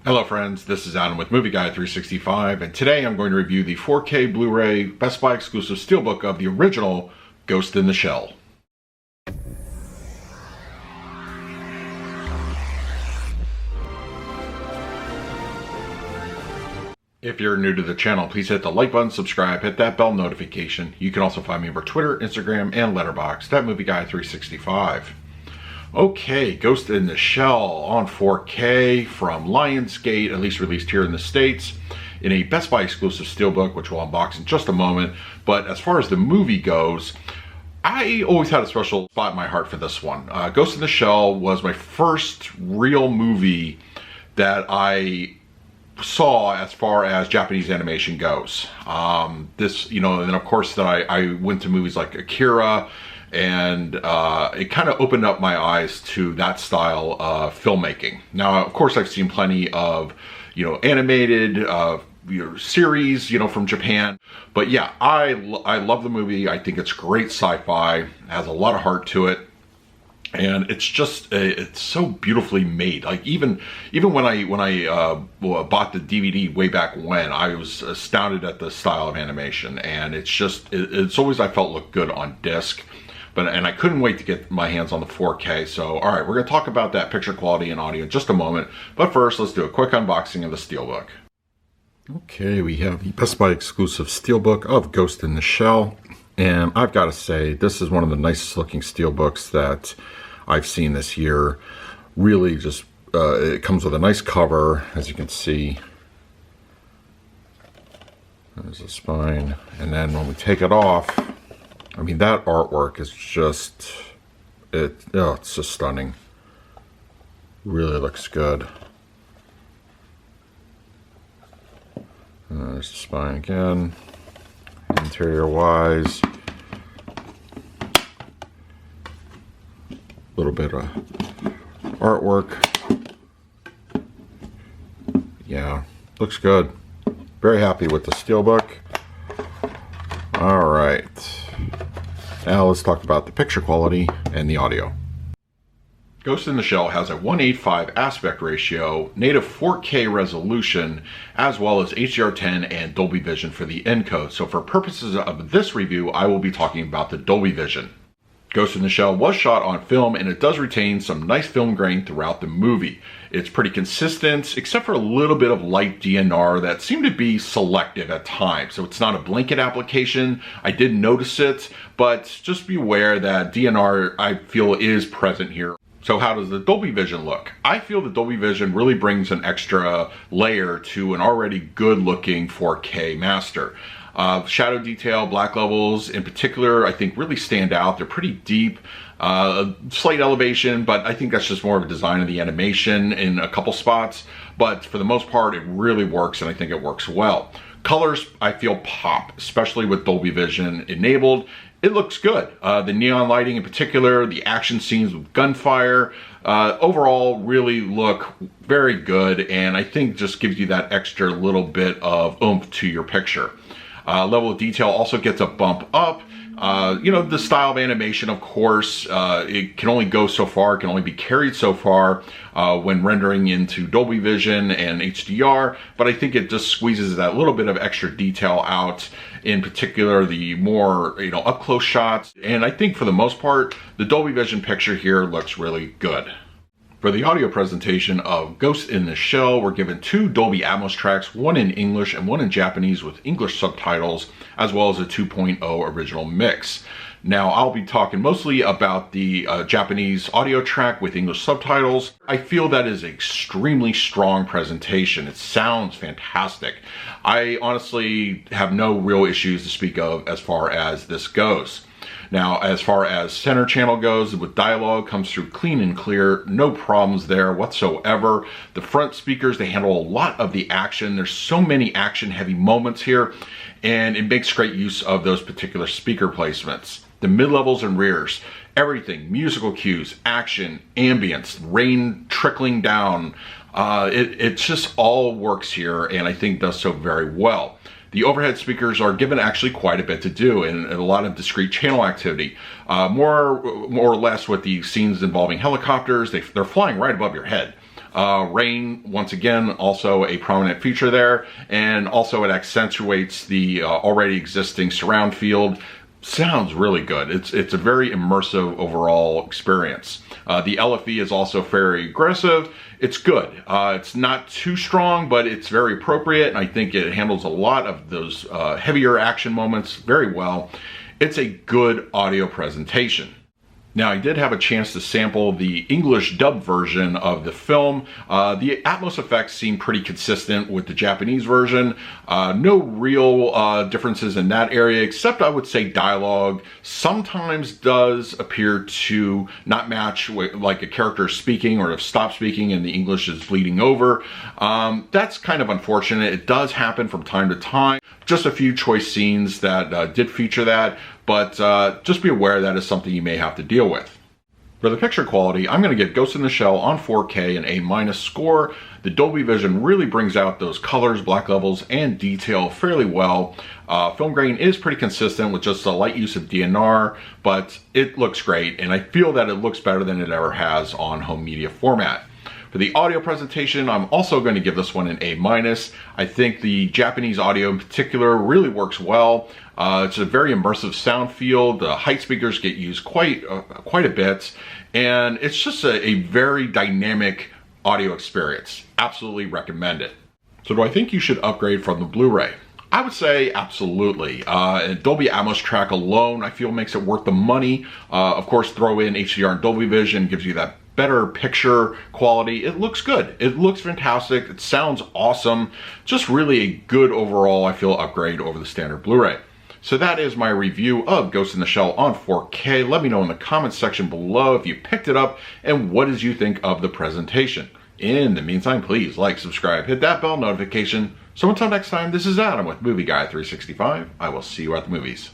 Hello friends, this is Adam with Movie Guy 365, and today I'm going to review the 4K Blu-ray Best Buy exclusive steelbook of the original Ghost in the Shell. If you're new to the channel, please hit the like button, subscribe, hit that bell notification. You can also find me over Twitter, Instagram, and Letterboxd at Movie Guy 365. Okay, Ghost in the Shell on 4K from Lionsgate, at least released here in the States, in a Best Buy exclusive steelbook, which we'll unbox in just a moment. But as far as the movie goes, I always had a special spot in my heart for this one. Ghost in the Shell was my first real movie that I saw as far as Japanese animation goes. And then of course that I went to movies like Akira, and it kind of opened up my eyes to that style of filmmaking. Now, of course, I've seen plenty of, animated series, from Japan. But yeah, I love the movie. I think it's great sci-fi. It has a lot of heart to it. And it's just, it's so beautifully made. Like even when I bought the DVD way back when, I was astounded at the style of animation. And it's always, I felt, looked good on disc. And I couldn't wait to get my hands on the 4K. So, all right, we're gonna talk about that picture quality and audio in just a moment. But first, let's do a quick unboxing of the steelbook. Okay, we have the Best Buy exclusive steelbook of Ghost in the Shell. And I've got to say, this is one of the nicest looking steelbooks that I've seen this year. Really just, it comes with a nice cover, as you can see. There's the spine. And then when we take it off, I mean, that artwork is just, it's just stunning. Really looks good. There's the spine again. Interior wise, a little bit of artwork. Yeah, looks good. Very happy with the steelbook. All right, now let's talk about the picture quality and the audio. Ghost in the Shell has a 1:8:5 aspect ratio, native 4K resolution, as well as HDR10 and Dolby Vision for the encode. So for purposes of this review, I will be talking about the Dolby Vision. Ghost in the Shell was shot on film, and it does retain some nice film grain throughout the movie. It's pretty consistent, except for a little bit of light DNR that seemed to be selective at times. So it's not a blanket application. I did notice it, but just be aware that DNR, I feel, is present here. So how does the Dolby Vision look? I feel the Dolby Vision really brings an extra layer to an already good looking 4K master. Shadow detail, black levels in particular, I think really stand out. They're pretty deep, slight elevation, but I think that's just more of a design of the animation in a couple spots. But for the most part, it really works, and I think it works well. Colors, I feel, pop, especially with Dolby Vision enabled. It looks good. The neon lighting in particular, the action scenes with gunfire, overall really look very good, and I think just gives you that extra little bit of oomph to your picture. Level of detail also gets a bump up. The style of animation, of course, it can only go so far, it can only be carried so far when rendering into Dolby Vision and HDR, but I think it just squeezes that little bit of extra detail out, in particular the more, up-close shots, and I think for the most part, the Dolby Vision picture here looks really good. For the audio presentation of Ghost in the Shell, we're given 2 Dolby Atmos tracks, one in English and one in Japanese with English subtitles, as well as a 2.0 original mix. Now, I'll be talking mostly about the Japanese audio track with English subtitles. I feel that is an extremely strong presentation. It sounds fantastic. I honestly have no real issues to speak of as far as this goes. Now, as far as center channel goes, with dialogue, comes through clean and clear, no problems there whatsoever. The front speakers, they handle a lot of the action. There's so many action-heavy moments here, and it makes great use of those particular speaker placements. The mid-levels and rears, everything, musical cues, action, ambience, rain trickling down, it just all works here, and I think does so very well. The overhead speakers are given actually quite a bit to do and a lot of discrete channel activity. More or less with the scenes involving helicopters, they're flying right above your head. Rain, once again, also a prominent feature there, and also it accentuates the already existing surround field. Sounds really good. It's a very immersive overall experience. The LFE is also very aggressive. It's good. It's not too strong, but it's very appropriate, and I think it handles a lot of those heavier action moments very well. It's a good audio presentation. Now, I did have a chance to sample the English dub version of the film. The Atmos effects seem pretty consistent with the Japanese version. No real differences in that area, except I would say dialogue sometimes does appear to not match with, like, a character speaking or to stop speaking and the English is bleeding over. That's kind of unfortunate. It does happen from time to time. Just a few choice scenes that did feature that, but just be aware that is something you may have to deal with. For the picture quality, I'm going to give Ghost in the Shell on 4K an A- score. The Dolby Vision really brings out those colors, black levels, and detail fairly well. Film grain is pretty consistent with just a light use of DNR, but it looks great, and I feel that it looks better than it ever has on home media format. For the audio presentation, I'm also going to give this one an A-. I think the Japanese audio in particular really works well. It's a very immersive sound field. The height speakers get used quite a bit, and it's just a very dynamic audio experience. Absolutely recommend it. So do I think you should upgrade from the Blu-ray? I would say absolutely. Dolby Atmos track alone, I feel, makes it worth the money. Of course, throw in HDR and Dolby Vision, gives you that better picture quality. It looks good. It looks fantastic. It sounds awesome. Just really a good overall, I feel, upgrade over the standard Blu-ray. So that is my review of Ghost in the Shell on 4K. Let me know in the comments section below if you picked it up and what did you think of the presentation. In the meantime, please like, subscribe, hit that bell notification. So until next time, this is Adam with Movie Guy 365. I will see you at the movies.